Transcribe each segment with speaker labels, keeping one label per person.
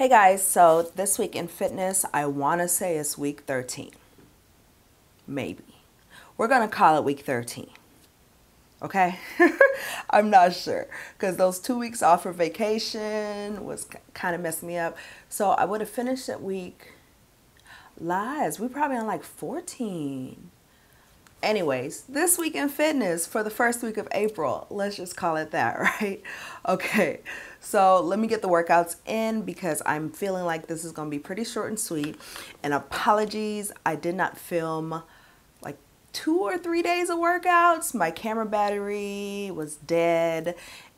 Speaker 1: Hey guys, so this week in fitness, I want to say it's week 13. Maybe. We're going to call it week 13. Okay? I'm not sure because those 2 weeks off for vacation was kind of messing me up. So I would have finished at week, lies, we probably on like 14. Anyways, this week in fitness for the first week of April, let's just call it that, right? Okay, so let me get the workouts in because I'm feeling like this is going to be pretty short and sweet. And apologies, I did not film like 2 or 3 days of workouts. My camera battery was dead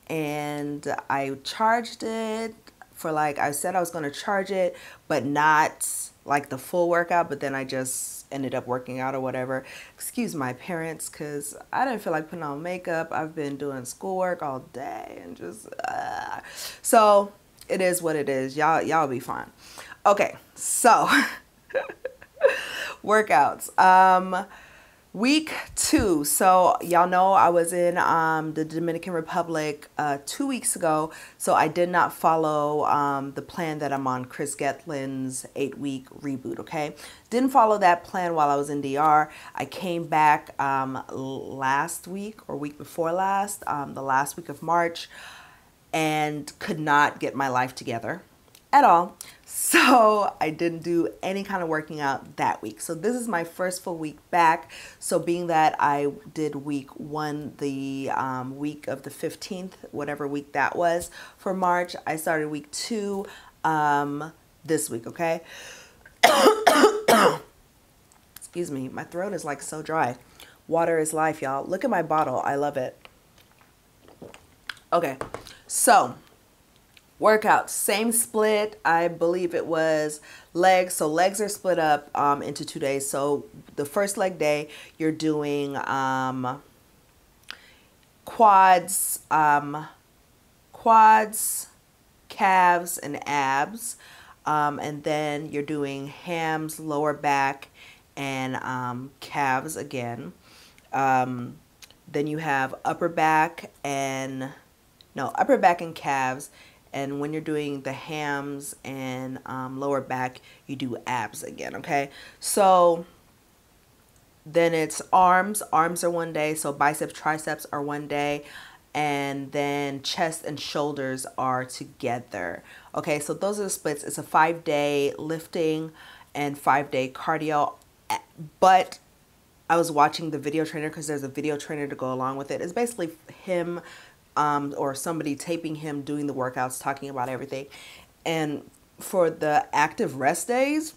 Speaker 1: and I charged it for like, I said I was going to charge it, but not like the full workout, but then I just ended up working out or whatever. Excuse my parents because I didn't feel like putting on makeup. I've been doing schoolwork all day and just so it is what it is. Y'all be fine. Okay, so workouts. Week 2. So y'all know I was in the Dominican Republic 2 weeks ago. So I did not follow the plan that I'm on, Kris Gethlin's 8-week reboot, okay? Didn't follow that plan while I was in DR. I came back last week or week before last, the last week of March, and could not get my life together at all. So I didn't do any kind of working out that week. So this is my first full week back. So being that I did week 1, the week of the 15th, whatever week that was for March, I started week 2 this week, okay? Excuse me, my throat is like so dry. Water is life, y'all. Look at my bottle. I love it. Okay, so workouts, same split. I believe it was legs. So legs are split up into 2 days. So the first leg day, you're doing quads, calves, and abs. And then you're doing hams, lower back, and calves again. Then you have upper back and calves. And when you're doing the hams and lower back, you do abs again, okay? So then it's arms. Arms are 1 day. So biceps, triceps are 1 day. And then chest and shoulders are together. Okay, so those are the splits. It's a 5-day lifting and 5-day cardio. But I was watching the video trainer because there's a video trainer to go along with it. It's basically him or somebody taping him doing the workouts, talking about everything. And for the active rest days,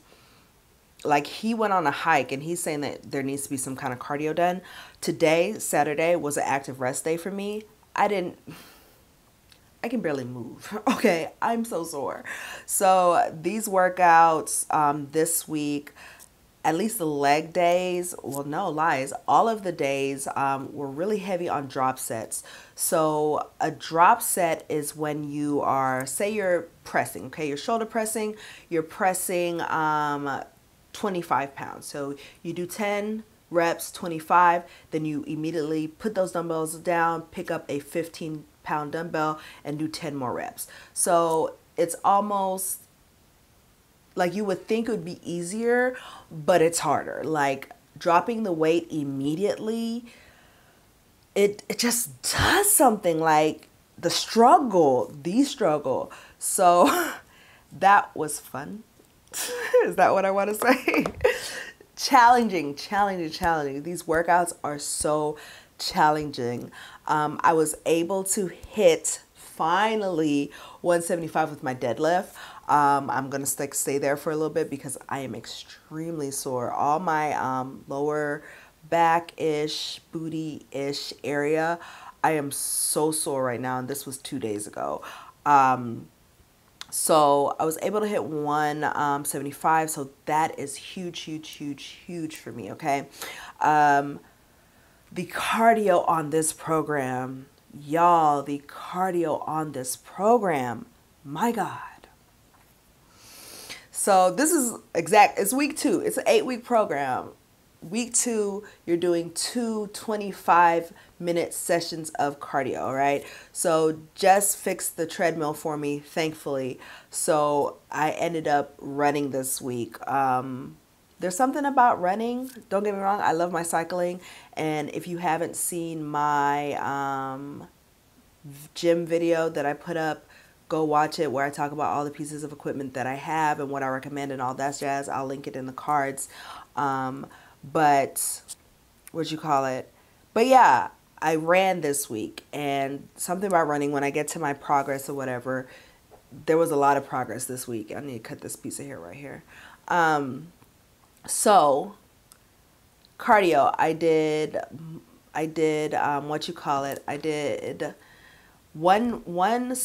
Speaker 1: like he went on a hike and he's saying that there needs to be some kind of cardio done. Today, Saturday, was an active rest day for me. I can barely move. Okay, I'm so sore. So these workouts this week, at least the leg days, well, no lies, all of the days were really heavy on drop sets. So a drop set is when you are, say you're pressing, okay, you're shoulder pressing, you're pressing 25 pounds. So you do 10 reps, 25, then you immediately put those dumbbells down, pick up a 15-pound dumbbell and do 10 more reps. So it's almost like you would think it would be easier, but it's harder. Like dropping the weight immediately, it just does something, like the struggle. So that was fun. Is that what I want to say? Challenging. These workouts are so challenging. I was able to hit finally 175 with my deadlift. I'm going to stay there for a little bit because I am extremely sore. All my lower back-ish, booty-ish area, I am so sore right now, and this was 2 days ago. So I was able to hit 175, so that is huge for me, okay? The cardio on this program, y'all, my God. So this is it's week 2. It's an 8-week program. week 2, you're doing 2 25-minute sessions of cardio, right? So just fixed the treadmill for me, thankfully. So I ended up running this week. There's something about running. Don't get me wrong, I love my cycling. And if you haven't seen my gym video that I put up, go watch it, where I talk about all the pieces of equipment that I have and what I recommend and all that jazz. I'll link it in the cards. But what you call it? But yeah, I ran this week, and something about running, when I get to my progress or whatever, there was a lot of progress this week. I need to cut this piece of hair right here. So cardio, I did what you call it? I did one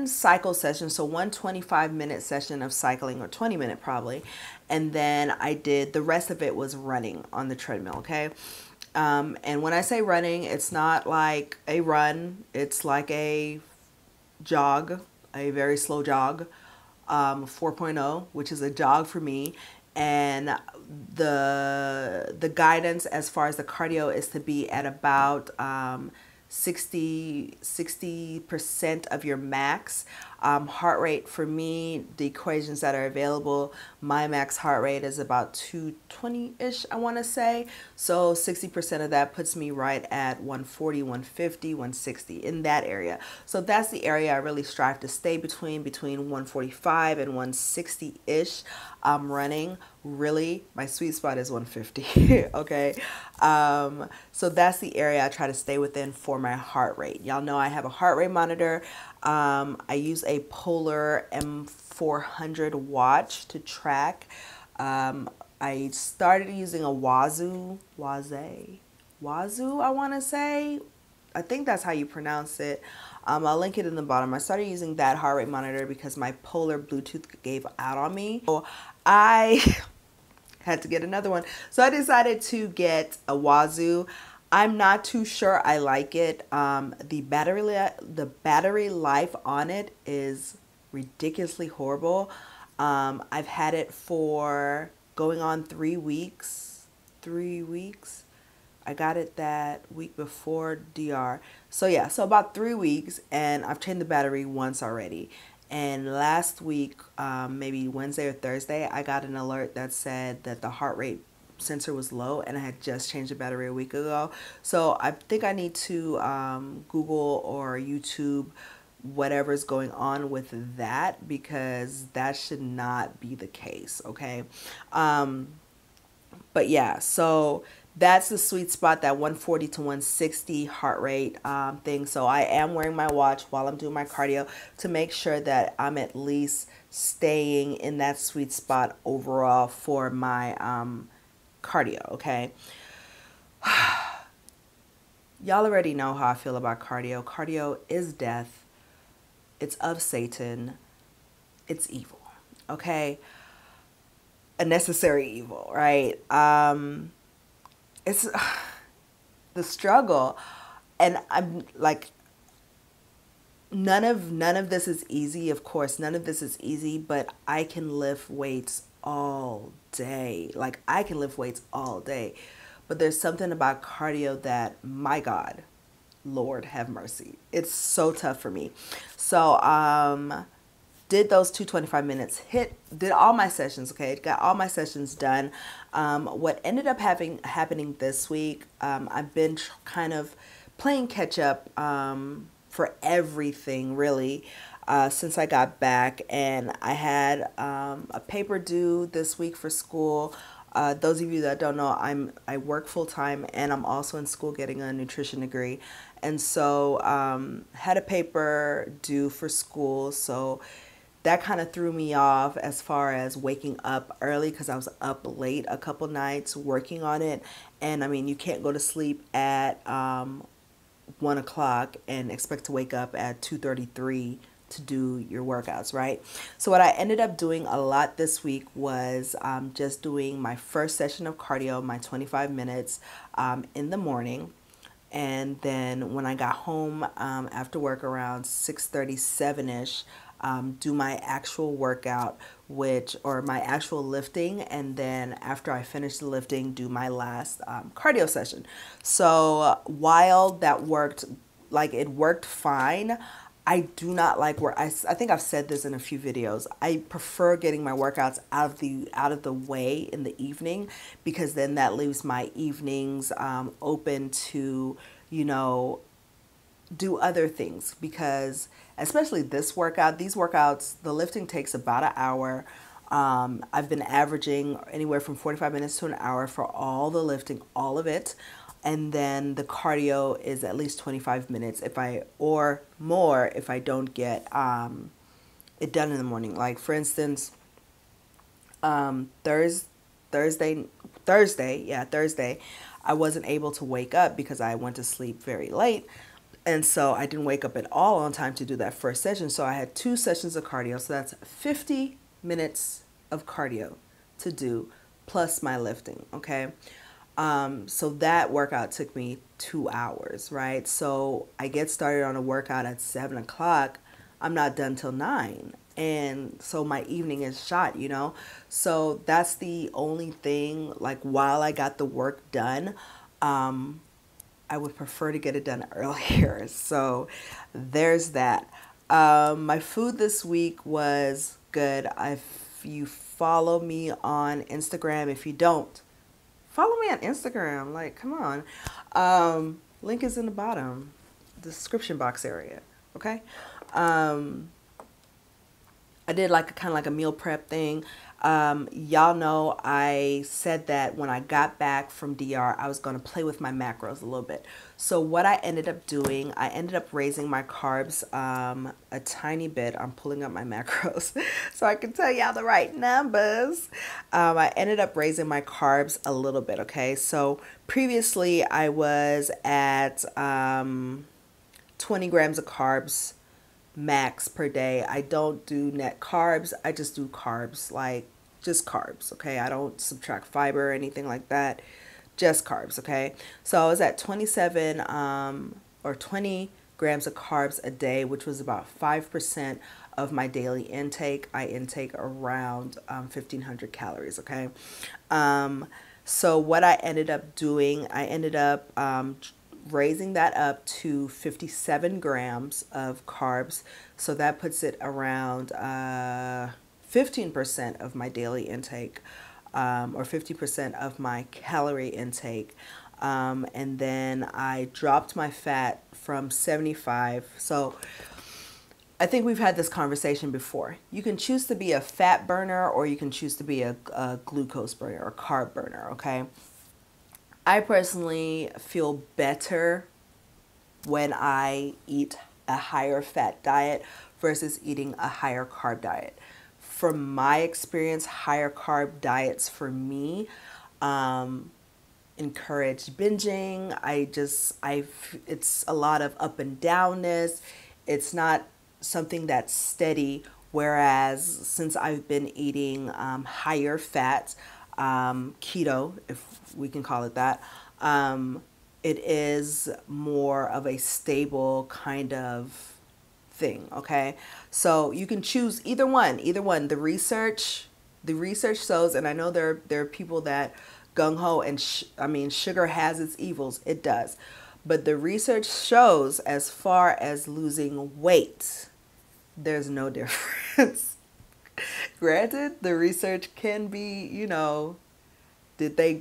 Speaker 1: cycle session, so 1 25-minute session of cycling, or 20-minute probably, and then I did the rest of it was running on the treadmill. Okay. And when I say running, it's not like a run, it's like a jog, a very slow jog, 4.0, which is a jog for me. And the guidance as far as the cardio is to be at about 60% of your max heart rate. For me, the equations that are available, my max heart rate is about 220-ish, I want to say. So 60% of that puts me right at 140, 150, 160, in that area. So that's the area I really strive to stay between 145 and 160-ish. Running, really, my sweet spot is 150. Okay. So that's the area I try to stay within for my heart rate. Y'all know I have a heart rate monitor. I use a Polar M400 watch to track. I started using a Wazoo, I want to say. I think that's how you pronounce it. I'll link it in the bottom. I started using that heart rate monitor because my Polar Bluetooth gave out on me. So I had to get another one. So I decided to get a Wazoo. I'm not too sure I like it. The battery life on it is ridiculously horrible. I've had it for going on 3 weeks. 3 weeks. I got it that week before DR. So yeah, so about 3 weeks, and I've changed the battery once already. And last week, maybe Wednesday or Thursday, I got an alert that said that the heart rate sensor was low, and I had just changed the battery a week ago. So I think I need to Google or YouTube whatever's going on with that, because that should not be the case. Okay. But yeah, so that's the sweet spot, that 140 to 160 heart rate thing. So I am wearing my watch while I'm doing my cardio to make sure that I'm at least staying in that sweet spot overall for my cardio. Okay. Y'all already know how I feel about cardio. Cardio is death. It's of Satan. It's evil. Okay. A necessary evil, right? It's the struggle, and I'm like, none of this is easy. Of course, none of this is easy, but I can lift weights all day. Like, I can lift weights all day, but there's something about cardio that, my God, Lord have mercy, it's so tough for me. So did those 2 25 minutes, did all my sessions. Okay, got all my sessions done. What ended up happening this week, I've been kind of playing catch up for everything, really, since I got back, and I had a paper due this week for school. Those of you that don't know, I work full time, and I'm also in school getting a nutrition degree, and so had a paper due for school. So that kind of threw me off as far as waking up early, because I was up late a couple nights working on it. And I mean, you can't go to sleep at 1 o'clock and expect to wake up at 2:33 to do your workouts, right? So what I ended up doing a lot this week was just doing my first session of cardio, my 25 minutes in the morning. And then when I got home after work around 6:37-ish, do my actual workout, or my actual lifting, and then after I finish the lifting, do my last cardio session. So while that worked, like it worked fine, I do not like where I think I've said this in a few videos. I prefer getting my workouts out of the way in the evening, because then that leaves my evenings open to, you know, do other things. Because especially these workouts, the lifting takes about an hour. I've been averaging anywhere from 45 minutes to an hour for all the lifting, all of it. And then the cardio is at least 25 minutes or more if I don't get it done in the morning. Like for instance, Thursday, I wasn't able to wake up because I went to sleep very late. And so I didn't wake up at all on time to do that first session. So I had 2 sessions of cardio. So that's 50 minutes of cardio to do plus my lifting. Okay. So that workout took me 2 hours, right? So I get started on a workout at 7 o'clock. I'm not done till 9. And so my evening is shot, you know? So that's the only thing, like while I got the work done, I would prefer to get it done earlier. So there's that. My food this week was good. If you follow me on Instagram, if you don't, follow me on Instagram. Like, come on. Link is in the bottom, description box area. Okay. I did like kind of like a meal prep thing. Y'all know I said that when I got back from DR, I was going to play with my macros a little bit. So what I ended up doing, I ended up raising my carbs a tiny bit. I'm pulling up my macros so I can tell y'all the right numbers. I ended up raising my carbs a little bit, okay? So previously I was at 20 grams of carbs max per day. I don't do net carbs. I just do carbs, like just carbs, okay? I don't subtract fiber or anything like that. Just carbs, okay? So I was at 27 or 20 grams of carbs a day, which was about 5% of my daily intake. I intake around 1,500 calories, okay? So what I ended up doing, I ended up raising that up to 57 grams of carbs. So that puts it around 15% of my daily intake, or 50% of my calorie intake. And then I dropped my fat from 75. So I think we've had this conversation before. You can choose to be a fat burner, or you can choose to be a glucose burner or carb burner, okay? I personally feel better when I eat a higher fat diet versus eating a higher carb diet. From my experience, higher carb diets for me encourage binging. It's a lot of up and downness. It's not something that's steady. Whereas since I've been eating higher fat, keto, if we can call it that, it is more of a stable kind of thing, okay? So you can choose either one. The research shows, and I know there are people that gung-ho and sugar has its evils. It does. But the research shows, as far as losing weight, there's no difference. Granted, the research can be, did they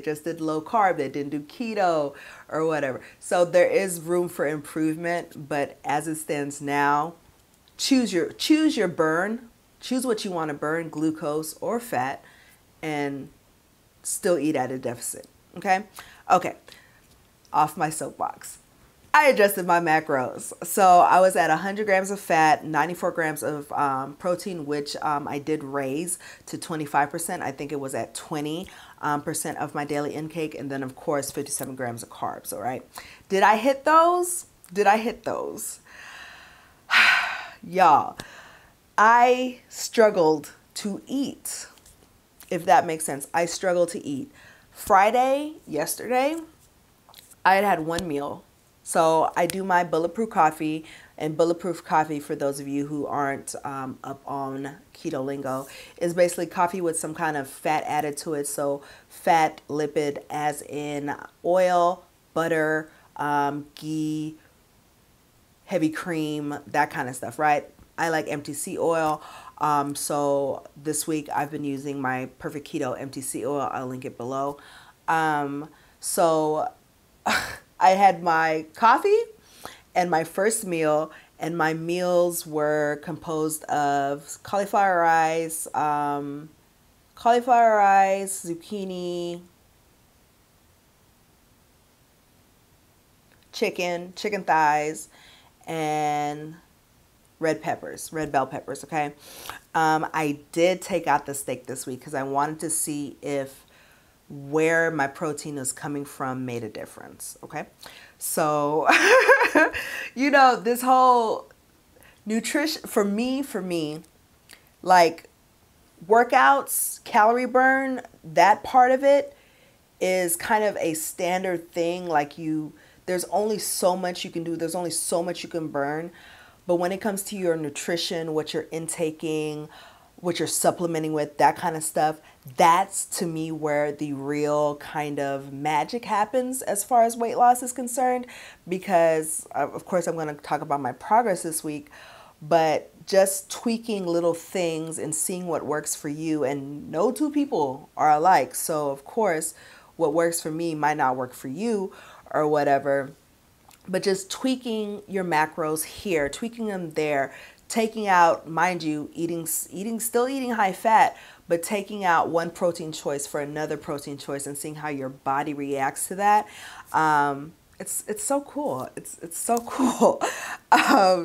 Speaker 1: just did low carb, they didn't do keto or whatever. So there is room for improvement, but as it stands now, choose your burn, choose what you want to burn, glucose or fat, and still eat at a deficit. Okay, off my soapbox. I adjusted my macros. So I was at 100 grams of fat, 94 grams of protein, which I did raise to 25%. I think it was at 20% of my daily intake. And then, of course, 57 grams of carbs, all right? Did I hit those? Y'all, I struggled to eat, if that makes sense. I struggled to eat. Yesterday, I had one meal. So I do my bulletproof coffee, and bulletproof coffee, for those of you who aren't up on keto lingo, is basically coffee with some kind of fat added to it. So fat, lipid, as in oil, butter, ghee, heavy cream, that kind of stuff, right? I like MTC oil. So this week I've been using my Perfect Keto MTC oil. I'll link it below. So I had my coffee and my first meal, and my meals were composed of cauliflower rice, zucchini, chicken thighs, and red bell peppers, okay? I did take out the steak this week because I wanted to see if where my protein was coming from made a difference, okay? So, this whole nutrition, for me, like workouts, calorie burn, that part of it is kind of a standard thing. Like there's only so much you can do. There's only so much you can burn. But when it comes to your nutrition, what you're intaking, what you're supplementing with, that kind of stuff, that's to me where the real kind of magic happens as far as weight loss is concerned. Because of course I'm going to talk about my progress this week, but just tweaking little things and seeing what works for you, and no two people are alike. So of course what works for me might not work for you or whatever. But just tweaking your macros here, tweaking them there, taking out, mind you, still eating high fat, but taking out one protein choice for another protein choice and seeing how your body reacts to that. It's so cool. It's so cool.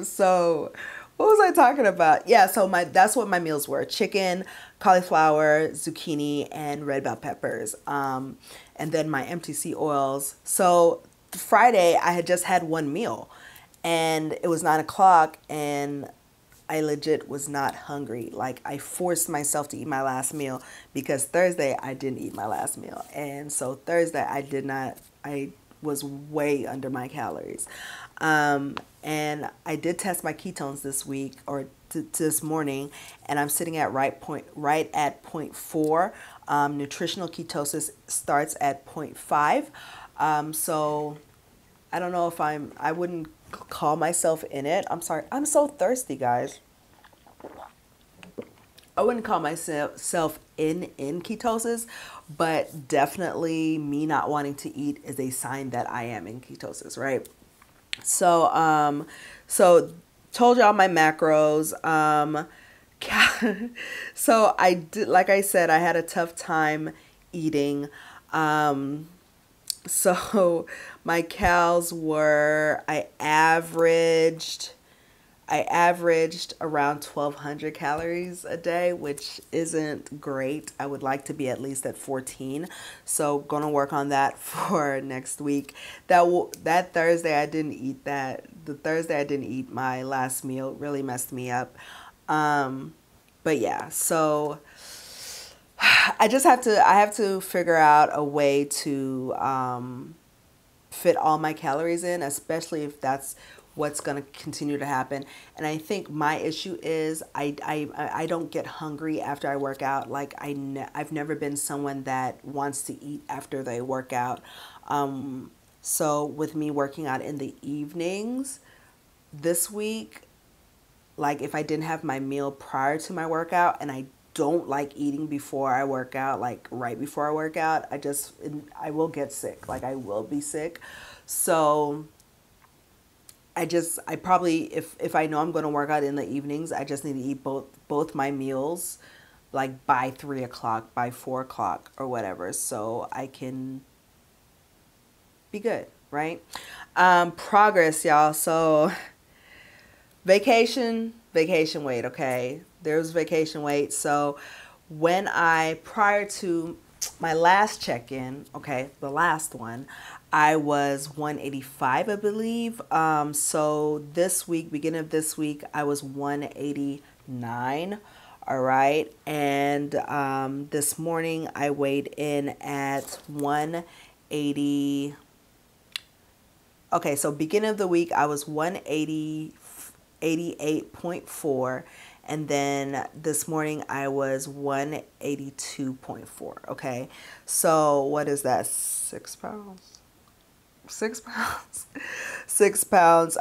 Speaker 1: So what was I talking about? Yeah, so that's what my meals were: chicken, cauliflower, zucchini, and red bell peppers. And then my MTC oils. So Friday I had just had one meal, and it was 9 o'clock, and I legit was not hungry. Like, I forced myself to eat my last meal because Thursday I didn't eat my last meal. And so Thursday I was way under my calories. And I did test my ketones this week, or this morning, and I'm sitting at right at 0.4. Nutritional ketosis starts at 0.5. So I don't know if I wouldn't call myself in it. I'm sorry. I'm so thirsty, guys. I wouldn't call myself in ketosis, but definitely me not wanting to eat is a sign that I am in ketosis, right? So, so told y'all my macros. So I did, like I said, I had a tough time eating. So my cals were, I averaged around 1,200 calories a day, which isn't great. I would like to be at least at 14. So gonna work on that for next week. That Thursday I didn't eat that. The Thursday I didn't eat my last meal. It really messed me up. But yeah, so I have to figure out a way to fit all my calories in, especially if that's what's going to continue to happen. And I think my issue is I don't get hungry after I work out. Like I've never been someone that wants to eat after they work out. So with me working out in the evenings this week, like if I didn't have my meal prior to my workout, and I don't like eating before I work out, like right before I work out, I will get sick. Like I will be sick. So I probably, if I know I'm going to work out in the evenings, I just need to eat both my meals like by 3 o'clock, by 4 o'clock or whatever, so I can be good, right? Progress, y'all. So vacation weight, okay? There's vacation weight. So prior to my last check-in, okay, the last one, I was 185, I believe. So this week, beginning of this week, I was 189. All right. And this morning I weighed in at 180. Okay, so beginning of the week, I was 188.4. And then this morning, I was 182.4. Okay, so what is that? 6 pounds? 6 pounds? 6 pounds.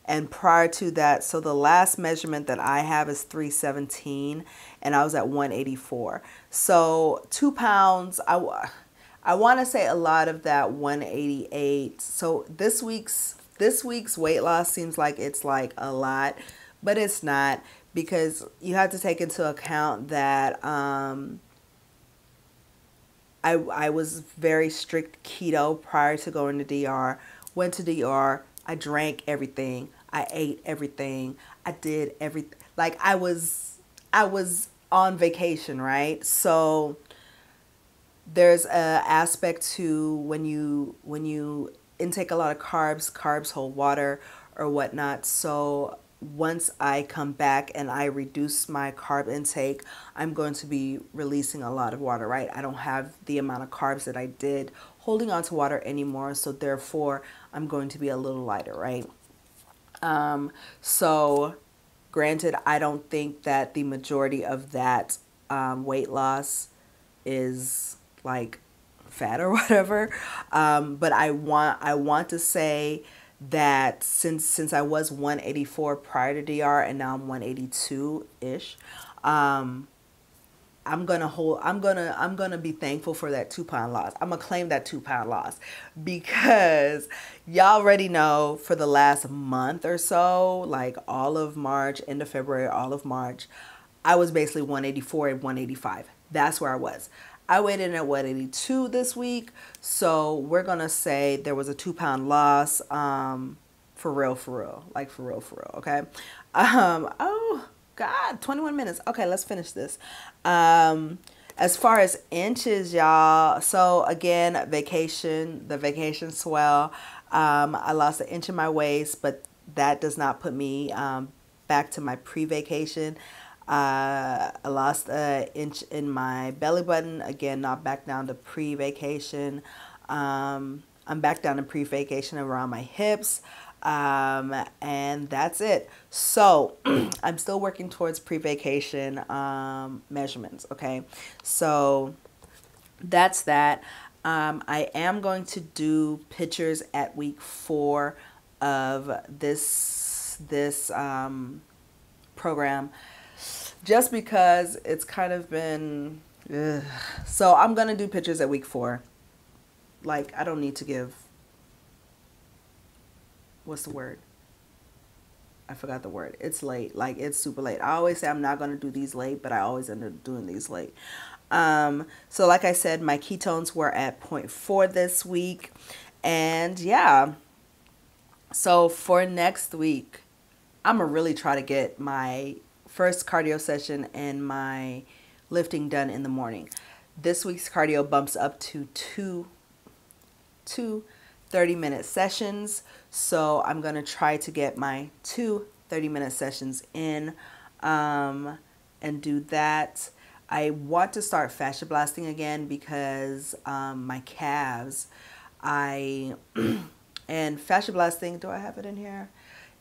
Speaker 1: And prior to that, so the last measurement that I have is 317, and I was at 184. So 2 pounds. I want to say a lot of that 188. So this week's weight loss seems like it's like a lot, but it's not, because you have to take into account that I was very strict keto prior to going to DR. Went to DR. I drank everything. I ate everything. I did everything. Like I was on vacation, right? So there's a aspect to when you intake a lot of carbs hold water or whatnot. So once I come back and I reduce my carb intake, I'm going to be releasing a lot of water, right? I don't have the amount of carbs that I did holding on to water anymore, so therefore I'm going to be a little lighter, right? So granted, I don't think that the majority of that weight loss is like fat or whatever. But I want to say that since I was 184 prior to DR and now I'm 182 ish, I'm gonna be thankful for that 2 pound loss. I'm gonna claim that 2 pound loss, because y'all already know for the last month or so, like all of March, end of February, all of March, I was basically 184 and 185. That's where I was. I weighed in at 182 this week, so we're gonna say there was a 2 pound loss. For real, like for real. Okay. Oh God, 21 minutes. Okay, let's finish this. As far as inches, y'all. So again, the vacation swell. I lost an inch in my waist, but that does not put me back to my pre-vacation. I lost an inch in my belly button. Again, not back down to pre-vacation. I'm back down to pre-vacation around my hips. And that's it. So I'm still working towards pre-vacation measurements. Okay. So that's that. I am going to do pictures at week 4 of this program, just because it's kind of been, ugh. So I'm going to do pictures at week 4. Like, I don't need to give, what's the word? I forgot the word. It's late. Like, it's super late. I always say I'm not going to do these late, but I always end up doing these late. So like I said, my ketones were at 0.4 this week. And yeah, so for next week, I'm going to really try to get my first cardio session and my lifting done in the morning. This week's cardio bumps up to two 30-minute sessions. So I'm going to try to get my 2 30-minute sessions in and do that. I want to start fascia blasting again because my calves, and fascia blasting, do I have it in here?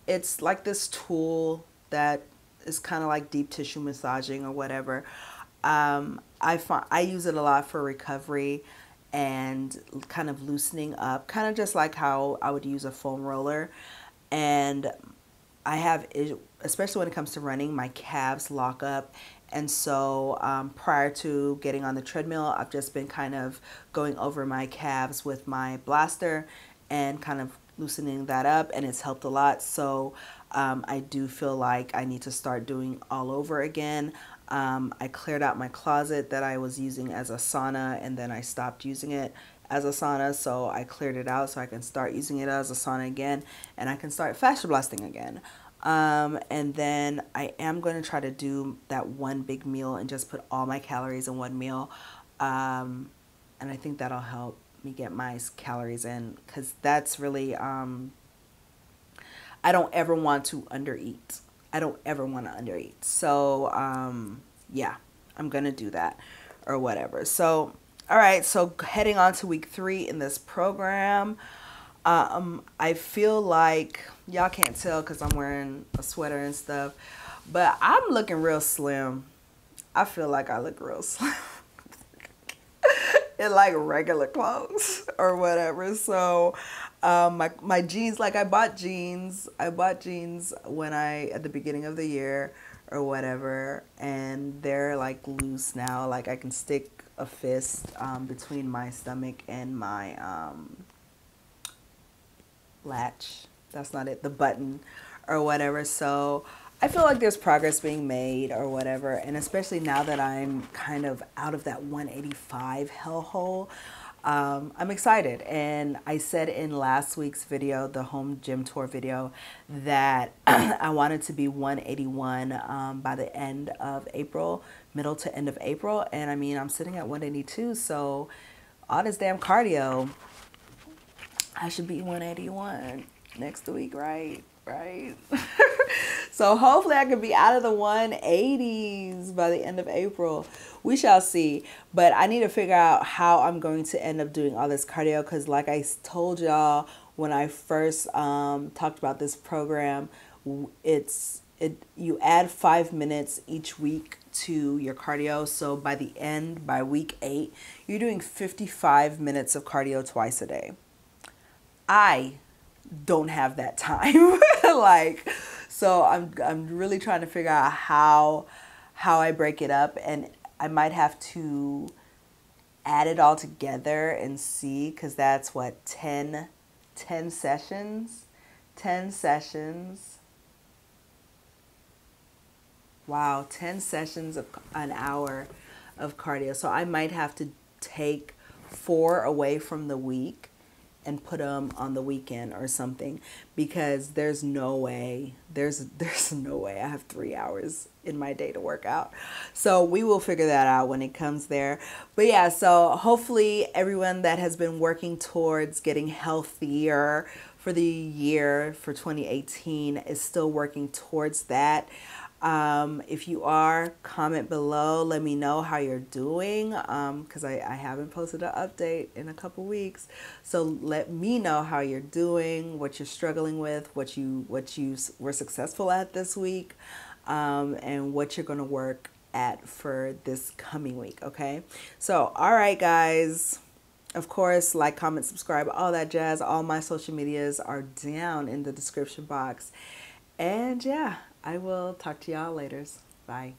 Speaker 1: It's like this tool that is kind of like deep tissue massaging or whatever. I use it a lot for recovery and kind of loosening up, kind of just like how I would use a foam roller. And I have, especially when it comes to running, my calves lock up. And so prior to getting on the treadmill, I've just been kind of going over my calves with my blaster and kind of loosening that up, and it's helped a lot. So I do feel like I need to start doing all over again. I cleared out my closet that I was using as a sauna, and then I stopped using it as a sauna. So I cleared it out so I can start using it as a sauna again, and I can start fascia blasting again. And then I am going to try to do that one big meal and just put all my calories in one meal. And I think that'll help me get my calories in, because that's really, I don't ever want to undereat. I don't ever want to undereat. So, yeah, I'm going to do that or whatever. So, all right. So heading on to week 3 in this program. I feel like y'all can't tell because I'm wearing a sweater and stuff, but I'm looking real slim. I feel like I look real slim in like regular clothes or whatever. So, my jeans, like I bought jeans. I bought jeans when at the beginning of the year or whatever, and they're like loose now. Like I can stick a fist between my stomach and my latch. That's not it, the button or whatever. So I feel like there's progress being made or whatever. And especially now that I'm kind of out of that 185 hellhole, I'm excited. And I said in last week's video, the home gym tour video, that I wanted to be 181 by the end of April, middle to end of April. And I mean, I'm sitting at 182. So all this damn cardio, I should be 181 next week, right? Right. So hopefully I can be out of the 180s by the end of April. We shall see. But I need to figure out how I'm going to end up doing all this cardio, because like I told y'all when I first talked about this program, you add 5 minutes each week to your cardio. So by week 8, you're doing 55 minutes of cardio twice a day. I don't have that time. Like, so I'm really trying to figure out how I break it up, and I might have to add it all together and see, because that's what 10 sessions. Wow, 10 sessions of an hour of cardio. So I might have to take 4 away from the week and put them on the weekend or something, because there's no way I have 3 hours in my day to work out. So we will figure that out when it comes there. But yeah, so hopefully everyone that has been working towards getting healthier for the year for 2018 is still working towards that. If you are, comment below. Let me know how you're doing, because I haven't posted an update in a couple weeks. So let me know how you're doing, what you're struggling with, what you were successful at this week, and what you're going to work at for this coming week. Okay. So, all right, guys. Of course, like, comment, subscribe, all that jazz. All my social medias are down in the description box. And yeah, I will talk to y'all later. Bye.